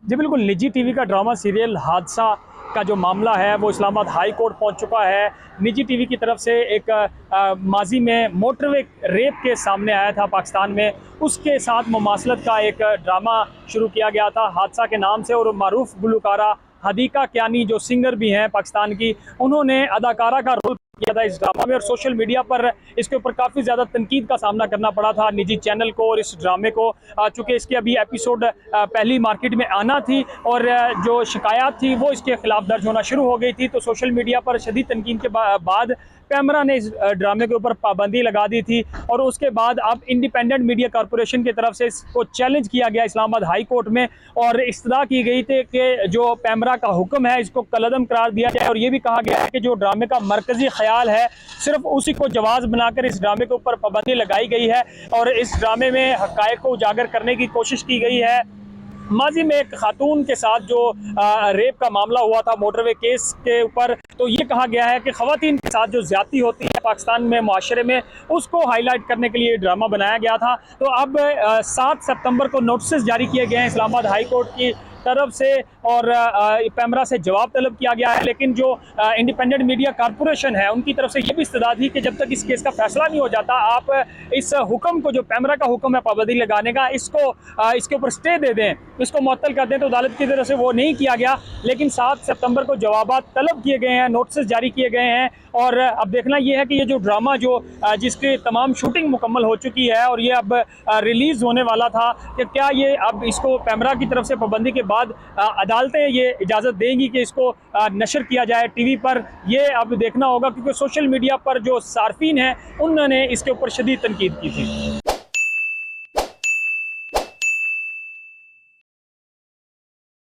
जी बिल्कुल, निजी टीवी का ड्रामा सीरियल हादसा का जो मामला है वो इस्लामाबाद हाई कोर्ट पहुंच चुका है। निजी टीवी की तरफ से एक माजी में मोटरवे रेप केस सामने आया था पाकिस्तान में, उसके साथ मुमासलत का एक ड्रामा शुरू किया गया था हादसा के नाम से। और मारूफ गुलकारा हदीका कियानी जो सिंगर भी हैं पाकिस्तान की, उन्होंने अदाकारा का रोल किया था इस ड्रामा में। और सोशल मीडिया पर इसके ऊपर काफ़ी ज़्यादा तनकीद का सामना करना पड़ा था निजी चैनल को और इस ड्रामे को, चूँकि इसके अभी एपिसोड पहली मार्केट में आना थी और जो शिकायत थी वो इसके खिलाफ दर्ज होना शुरू हो गई थी। तो सोशल मीडिया पर शदीद तनकीद के बाद पैमरा ने इस ड्रामे के ऊपर पाबंदी लगा दी थी। और उसके बाद अब इंडिपेंडेंट मीडिया कॉरपोरेशन की तरफ से इसको चैलेंज किया गया इस्लामाबाद हाई कोर्ट में, और इस्तदा की गई थी कि जो पैमरा का हुक्म है इसको कलअदम करार दिया जाए। और ये भी कहा गया है कि जो ड्रामे का मरकजी ख्याल है सिर्फ उसी को जवाज़ बनाकर इस ड्रामे के ऊपर पाबंदी लगाई गई है। और इस ड्रामे में हक़ाइक़ को उजागर करने की कोशिश की गई है। माजी में एक खातून के साथ जो रेप का मामला हुआ था मोटरवे केस के ऊपर, तो ये कहा गया है कि ख़वातीन के साथ जो ज़्यादती होती है पाकिस्तान में माशरे में, उसको हाईलाइट करने के लिए ड्रामा बनाया गया था। तो अब 7 सितंबर को नोटिस जारी किए गए हैं इस्लामाबाद हाई कोर्ट की तरफ से और पैमरा से जवाब तलब किया गया है। लेकिन जो इंडिपेंडेंट मीडिया कॉरपोरेशन है उनकी तरफ से ये भी इस्तदा थी कि जब तक इस केस का फैसला नहीं हो जाता, आप इस हुक्म को, जो पैमरा का हुक्म है पाबंदी लगाने का, इसके ऊपर स्टे दे दें, इसको मुअत्तल कर दें। तो अदालत की तरफ से वो नहीं किया गया। लेकिन 7 सितंबर को जवाबात तलब किए गए हैं, नोटिस जारी किए गए हैं। और अब देखना ये है कि ये जो ड्रामा जिसकी तमाम शूटिंग मुकम्मल हो चुकी है और ये अब रिलीज़ होने वाला था, कि क्या ये अब इसको पैमरा की तरफ से पाबंदी के बाद अदालतें ये इजाज़त देंगी कि इसको नशर किया जाए टीवी पर, ये अब देखना होगा। क्योंकि सोशल मीडिया पर जो सार्फिन हैं उन्होंने इसके ऊपर शदीद तनकीद की थी।